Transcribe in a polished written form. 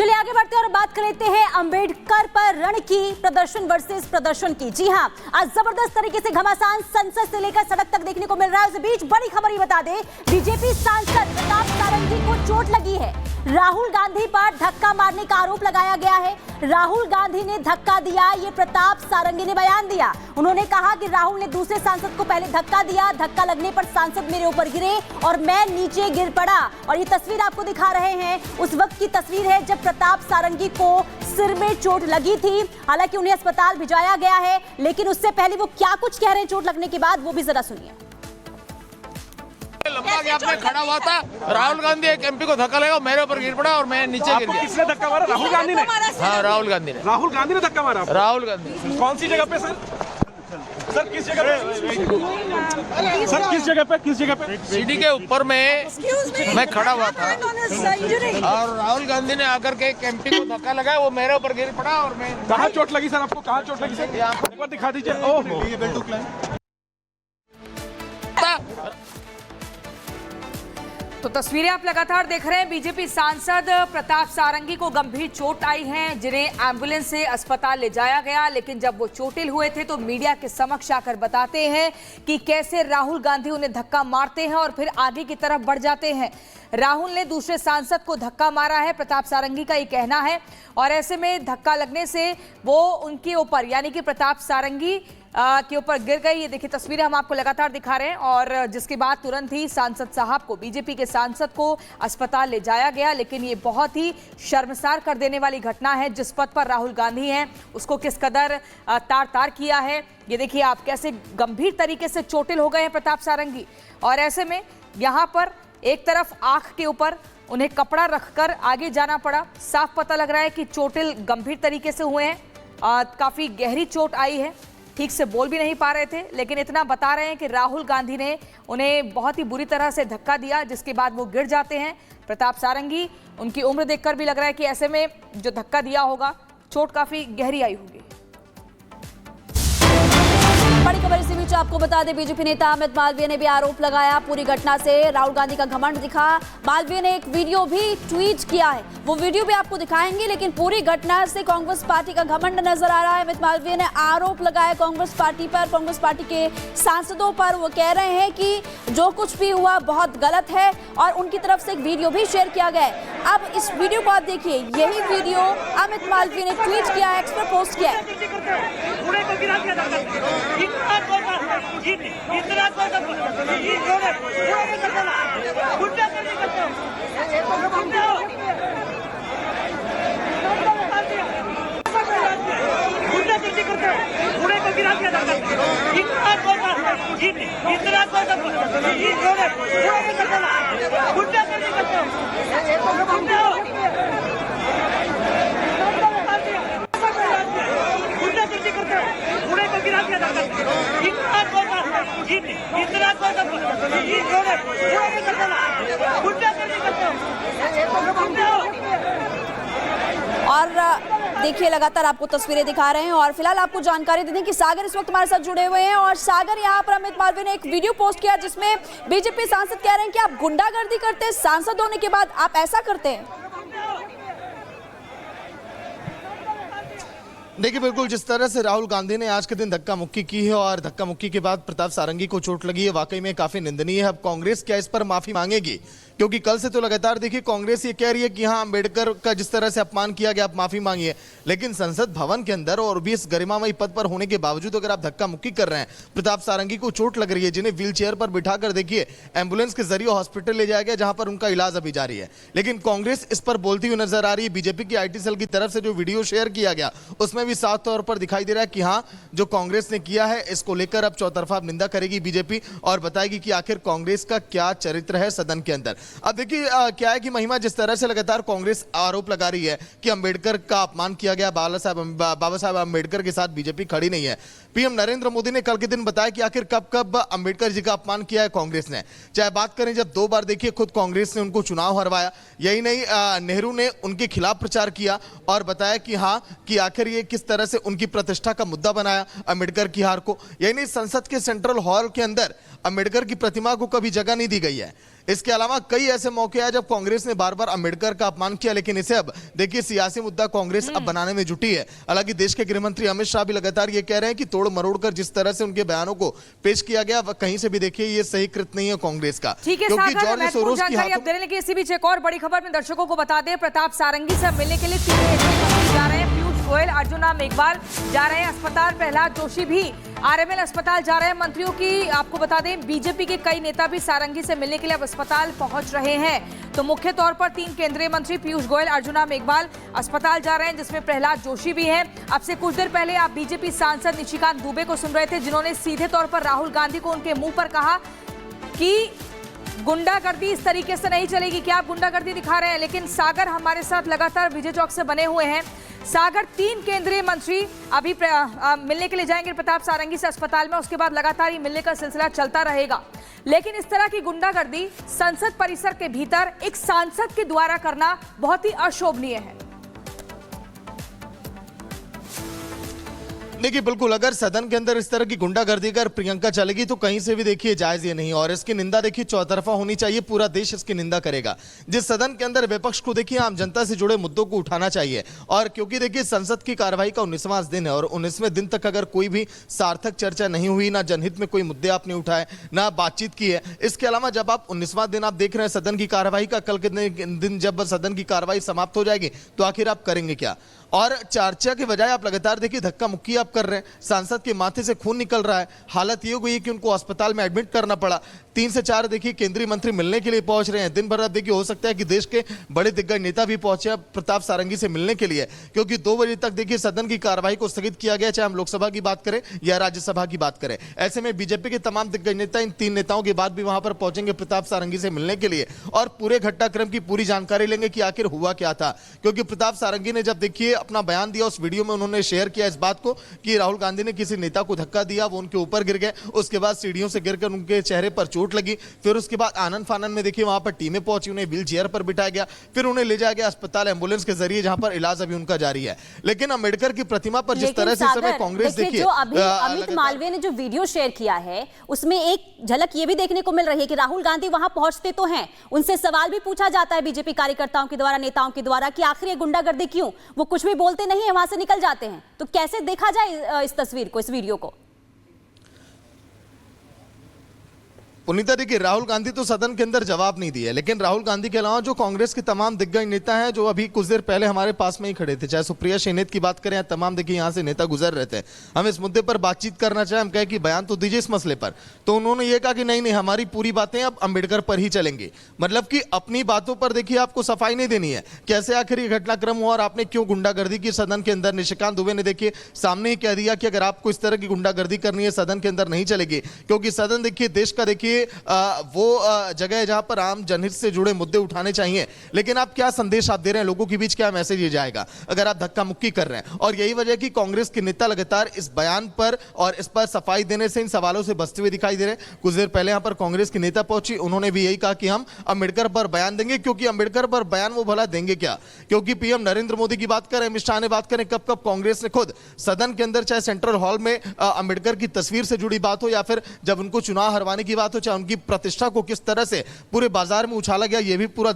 चलिए आगे बढ़ते हैं और बात कर लेते हैं अंबेडकर पर रण की, प्रदर्शन वर्सेस प्रदर्शन की। जी हां, आज जबरदस्त तरीके से घमासान संसद से लेकर सड़क तक देखने को मिल रहा है। उस बीच बड़ी खबर ये बता दें, बीजेपी सांसद प्रताप सारंगी को चोट लगी है। राहुल गांधी पर धक्का मारने का आरोप लगाया गया है। राहुल गांधी ने धक्का दिया, ये प्रताप सारंगी ने बयान दिया। उन्होंने कहा कि राहुल ने दूसरे सांसद को पहले धक्का दिया, धक्का लगने पर सांसद मेरे ऊपर गिरे और मैं नीचे गिर पड़ा। और ये तस्वीर आपको दिखा रहे हैं, उस वक्त की तस्वीर है जब प्रताप सारंगी को सिर में चोट लगी थी। हालांकि उन्हें अस्पताल भिजवाया गया है, लेकिन उससे पहले वो क्या कुछ कह रहे हैं चोट लगने के बाद, वो भी जरा सुनिए। लंबा गैप में खड़ा हुआ था, राहुल गांधी एक एमपी को धक्का लगा, मेरे ऊपर गिर पड़ा और मैं नीचे गिर गया। किसने धक्का मारा? राहुल गांधी ने? हाँ, राहुल गांधी ने। राहुल गांधी ने धक्का मारा? राहुल गांधी। कौन सी जगह पे सर? सर किस जगह पे? सर किस जगह पे? किस जगह पे? सीढ़ी के ऊपर मैं खड़ा हुआ था और राहुल गांधी ने आकर के एक एमपी को धक्का लगाया, वो मेरे ऊपर गिर पड़ा और मैं। कहाँ चोट लगी सर आपको? कहाँ चोट लगी सर? एक बार दिखा दीजिए। ओह, तो तस्वीरें आप लगातार देख रहे हैं। बीजेपी सांसद प्रताप सारंगी को गंभीर चोट आई है, जिन्हें एम्बुलेंस से अस्पताल ले जाया गया। लेकिन जब वो चोटिल हुए थे तो मीडिया के समक्ष आकर बताते हैं कि कैसे राहुल गांधी उन्हें धक्का मारते हैं और फिर आगे की तरफ बढ़ जाते हैं। राहुल ने दूसरे सांसद को धक्का मारा है, प्रताप सारंगी का ये कहना है। और ऐसे में धक्का लगने से वो उनके ऊपर, यानी कि प्रताप सारंगी के ऊपर गिर गई। ये देखिए तस्वीरें हम आपको लगातार दिखा रहे हैं। और जिसके बाद तुरंत ही सांसद साहब को, बीजेपी के सांसद को अस्पताल ले जाया गया। लेकिन ये बहुत ही शर्मसार कर देने वाली घटना है। जिस पद पर राहुल गांधी हैं उसको किस कदर तार तार किया है, ये देखिए आप, कैसे गंभीर तरीके से चोटिल हो गए हैं प्रताप सारंगी। और ऐसे में यहाँ पर एक तरफ आंख के ऊपर उन्हें कपड़ा रखकर आगे जाना पड़ा। साफ पता लग रहा है कि चोटिल गंभीर तरीके से हुए हैं, काफी गहरी चोट आई है, ठीक से बोल भी नहीं पा रहे थे। लेकिन इतना बता रहे हैं कि राहुल गांधी ने उन्हें बहुत ही बुरी तरह से धक्का दिया, जिसके बाद वो गिर जाते हैं। प्रताप सारंगी, उनकी उम्र देखकर भी लग रहा है कि ऐसे में जो धक्का दिया होगा, चोट काफी गहरी आई होगी। बड़ी खबर इसी बीच आपको बता दें, बीजेपी नेता अमित मालवीय ने भी आरोप लगाया पूरी घटना से। राहुल गांधी का घमंड दिखा। मालवीय ने एक वीडियो भी ट्वीट किया है, वो वीडियो भी आपको दिखाएंगे। लेकिन पूरी घटना से कांग्रेस पार्टी का घमंड नजर आ रहा है। अमित मालवीय ने आरोप लगाया कांग्रेस पार्टी पर, कांग्रेस पार्टी के सांसदों पर। वो कह रहे हैं कि जो कुछ भी हुआ बहुत गलत है और उनकी तरफ से एक वीडियो भी शेयर किया गया है। अब इस वीडियो को आप देखिए, यही वीडियो अमित मालवीय ने ट्वीट किया है, एक्स पर पोस्ट किया है। और देखिए लगातार आपको तस्वीरें दिखा रहे हैं। और फिलहाल आपको जानकारी दे दें कि सागर इस वक्त हमारे साथ जुड़े हुए हैं। और सागर, यहाँ पर अमित मालवीय ने एक वीडियो पोस्ट किया जिसमें बीजेपी सांसद कह रहे हैं कि आप गुंडागर्दी करते हैं, सांसद होने के बाद आप ऐसा करते हैं। देखिए, बिल्कुल जिस तरह से राहुल गांधी ने आज के दिन धक्का मुक्की की है और धक्का मुक्की के बाद प्रताप सारंगी को चोट लगी है, वाकई में काफी निंदनीय है। अब कांग्रेस क्या इस पर माफी मांगेगी? क्योंकि कल से तो लगातार देखिए कांग्रेस ये कह रही है कि हाँ, अंबेडकर का जिस तरह से अपमान किया गया, आप माफी मांगिए। लेकिन संसद भवन के अंदर और भी इस गरिमामयी पद पर होने के बावजूद अगर आप धक्का मुक्की कर रहे हैं, प्रताप सारंगी को चोट लग रही है, जिन्हें व्हील चेयर पर बिठाकर देखिए एम्बुलेंस के जरिए हॉस्पिटल ले जाया गया, जहां पर उनका इलाज अभी जारी है। लेकिन कांग्रेस इस पर बोलती हुई नजर आ रही है। बीजेपी की IT सेल की तरफ से जो वीडियो शेयर किया गया, उसमें भी साफ तौर पर दिखाई दे रहा है कि हाँ, जो कांग्रेस ने किया है इसको लेकर अब चौतरफा निंदा करेगी बीजेपी और बताएगी कि आखिर कांग्रेस का क्या चरित्र है सदन के अंदर। अब देखिए क्या है कि महिमा, जिस तरह से लगातार कांग्रेस आरोप लगा रही है कि अंबेडकर का अपमान किया गया, बाबा साहब अंबेडकर के साथ बीजेपी खड़ी नहीं है। पीएम नरेंद्र मोदी ने कल के दिन बताया कि आखिर कब कब अंबेडकर जी का अपमान किया है कांग्रेस ने। चाहे बात करें जब 2 बार देखिए खुद कांग्रेस ने उनको चुनाव हरवाया, यही नहीं नेहरू ने उनके खिलाफ प्रचार किया और बताया कि हाँ, कि आखिर ये किस किस तरह से उनकी प्रतिष्ठा का मुद्दा बनाया अम्बेडकर की हार को। यानी संसद के सेंट्रल हॉल के अंदर अम्बेडकर की प्रतिमा को कभी जगह नहीं दी गई है। इसके अलावा कई ऐसे मौके आए जब कांग्रेस ने बार बार अम्बेडकर का अपमान किया, लेकिन इसे अब देखिए सियासी मुद्दा कांग्रेस अब बनाने में जुटी है। हालांकि देश के गृह मंत्री अमित शाह भी लगातार ये कह रहे हैं कि तोड़ मरोड़ कर जिस तरह से उनके बयानों को पेश किया गया, कहीं से भी देखिए ये सही कृत नहीं है कांग्रेस का। ठीक है, क्योंकि सागर जॉर्ज सोरोस की जानकारी अब देने लगे। इसी बीच एक और बड़ी खबर में दर्शकों को बता दें, प्रताप सारंगी से मिलने के लिए 3 मंत्री जा रहे हैं। पीयूष गोयल, अर्जुन राम मेघवाल जा रहे हैं अस्पताल, प्रहलाद जोशी भी आरएमएल अस्पताल जा रहे हैं। मंत्रियों की आपको बता दें बीजेपी के कई नेता भी सारंगी से मिलने के लिए अब अस्पताल पहुंच रहे हैं। तो मुख्य तौर पर 3 केंद्रीय मंत्री पीयूष गोयल, अर्जुन राम मेघवाल अस्पताल जा रहे हैं, जिसमें प्रहलाद जोशी भी हैं। अब से कुछ देर पहले आप बीजेपी सांसद निशिकांत दुबे को सुन रहे थे, जिन्होंने सीधे तौर पर राहुल गांधी को उनके मुंह पर कहा कि गुंडागर्दी इस तरीके से नहीं चलेगी, क्या आप गुंडागर्दी दिखा रहे हैं। लेकिन सागर हमारे साथ लगातार विजय चौक से बने हुए हैं। सागर 3 केंद्रीय मंत्री अभी मिलने के लिए जाएंगे प्रताप सारंगी से अस्पताल में, उसके बाद लगातार ये मिलने का सिलसिला चलता रहेगा। लेकिन इस तरह की गुंडागर्दी संसद परिसर के भीतर एक सांसद के द्वारा करना बहुत ही अशोभनीय है। देखिए बिल्कुल, अगर सदन के अंदर इस तरह की गुंडागर्दी अगर प्रियंका चलेगी तो कहीं से भी देखिए जायज ये नहीं, और इसकी निंदा देखिए चौतरफा होनी चाहिए, पूरा देश इसकी निंदा करेगा। जिस सदन के अंदर विपक्ष को देखिए आम जनता से जुड़े मुद्दों को उठाना चाहिए, और क्योंकि देखिए संसद की कार्रवाई का 19वां दिन है और 19वें दिन तक अगर कोई भी सार्थक चर्चा नहीं हुई, ना जनहित में कोई मुद्दे आपने उठाए, ना बातचीत की है। इसके अलावा जब आप 19वां दिन आप देख रहे हैं सदन की कार्रवाई का, कल के दिन जब सदन की कार्रवाई समाप्त हो जाएगी तो आखिर आप करेंगे क्या। और चर्चा के बजाय आप लगातार देखिए धक्का मुक्की आप कर रहे हैं, सांसद के माथे से खून निकल रहा है। हालत ये हो गई कि उनको अस्पताल में एडमिट करना पड़ा। 3 से 4 देखिए केंद्रीय मंत्री मिलने के लिए पहुंच रहे हैं। दिन भर आप देखिए हो सकता है कि देश के बड़े दिग्गज नेता भी पहुंचे प्रताप सारंगी से मिलने के लिए, क्योंकि 2 बजे तक देखिए सदन की कार्रवाई को स्थगित किया गया, चाहे हम लोकसभा की बात करें या राज्यसभा की बात करें। ऐसे में बीजेपी के तमाम दिग्गज नेता इन 3 नेताओं के बाद भी वहां पर पहुंचेंगे प्रताप सारंगी से मिलने के लिए और पूरे घटनाक्रम की पूरी जानकारी लेंगे कि आखिर हुआ क्या था। क्योंकि प्रताप सारंगी ने जब देखिए अपना बयान दिया, वीडियो में उन्होंने शेयर किया इस बात को कि राहुल गांधी ने किसी नेता को धक्का दिया, वो उनके ऊपर गिर गए, उसके बाद सीढ़ियों से गिरकर उनके चेहरे पर चोट लगी। फिर उसके बाद आनंद फानन में देखिए वहां पर टीमें पहुंची, उन्हें व्हील चेयर पर बिठाया गया, फिर उन्हें ले जाया गया अस्पताल एम्बुलेंस के जरिए, जहां पर इलाज अभी उनका जारी है। लेकिन अम्बेडकर की प्रतिमा पर जिस तरह से इस समय कांग्रेस देखिए, जो अभी अमित मालवीय ने जो वीडियो शेयर किया है उसमें एक झलक ये भी देखने को मिल रही है कि राहुल गांधी वहां पहुंचते तो हैं, उनसे सवाल भी पूछा जाता है बीजेपी कार्यकर्ताओं के द्वारा, नेताओं के द्वारा कि आखिर ये गुंडागर्दी क्यों, वो कुछ भी बोलते नहीं है, वहां से निकल जाते हैं। तो कैसे देखा जाए इस तस्वीर को, इस वीडियो को? पुनीता देखिए, राहुल गांधी तो सदन के अंदर जवाब नहीं दिए, लेकिन राहुल गांधी के अलावा जो कांग्रेस के तमाम दिग्गज नेता हैं जो अभी कुछ देर पहले हमारे पास में ही खड़े थे, चाहे सुप्रिया शेनेत की बात करें या तमाम देखिए यहां से नेता गुजर रहे थे, हम इस मुद्दे पर बातचीत करना चाहे, हम कहे कि बयान तो दीजिए इस मसले पर, तो उन्होंने ये कहा कि नहीं नहीं हमारी पूरी बातें अब अम्बेडकर पर ही चलेंगी। मतलब कि अपनी बातों पर देखिए आपको सफाई नहीं देनी है, कैसे आखिर ये घटनाक्रम हुआ और आपने क्यों गुंडागर्दी की सदन के अंदर। निशिकांत दुबे ने देखिए सामने ही कह दिया कि अगर आपको इस तरह की गुंडागर्दी करनी है सदन के अंदर नहीं चलेगी, क्योंकि सदन देखिए देश का देखिए वो जगह है जहां पर आम जनहित से जुड़े मुद्दे उठाने चाहिए। लेकिन आप क्या संदेश आप दे रहे हैं लोगों के बीच, क्या मैसेज ये जाएगा अगर आप धक्का मुक्की कर रहे हैं। और यही वजह कि कांग्रेस के नेता लगातार इस बयान पर और इस पर सफाई देने से, इन सवालों से बचते हुए दिखाई दे रहे हैं। कुछ देर पहले यहां पर कांग्रेस के नेता पहुंची, उन्होंने भी यही कहा कि हम अम्बेडकर पर बयान देंगे, क्योंकि अम्बेडकर पर बयान वो भला देंगे क्या, क्योंकि पीएम नरेंद्र मोदी की बात करें, अमित शाह ने बात करें, कब कब कांग्रेस ने खुद सदन के अंदर चाहे सेंट्रल हॉल में अम्बेडकर की तस्वीर से जुड़ी बात हो या फिर जब उनको चुनाव हरवाने की बात हो, चाहे उनकी प्रतिष्ठा को किस तरह से पूरे बाजार में उछाला गया, यह भी पूरा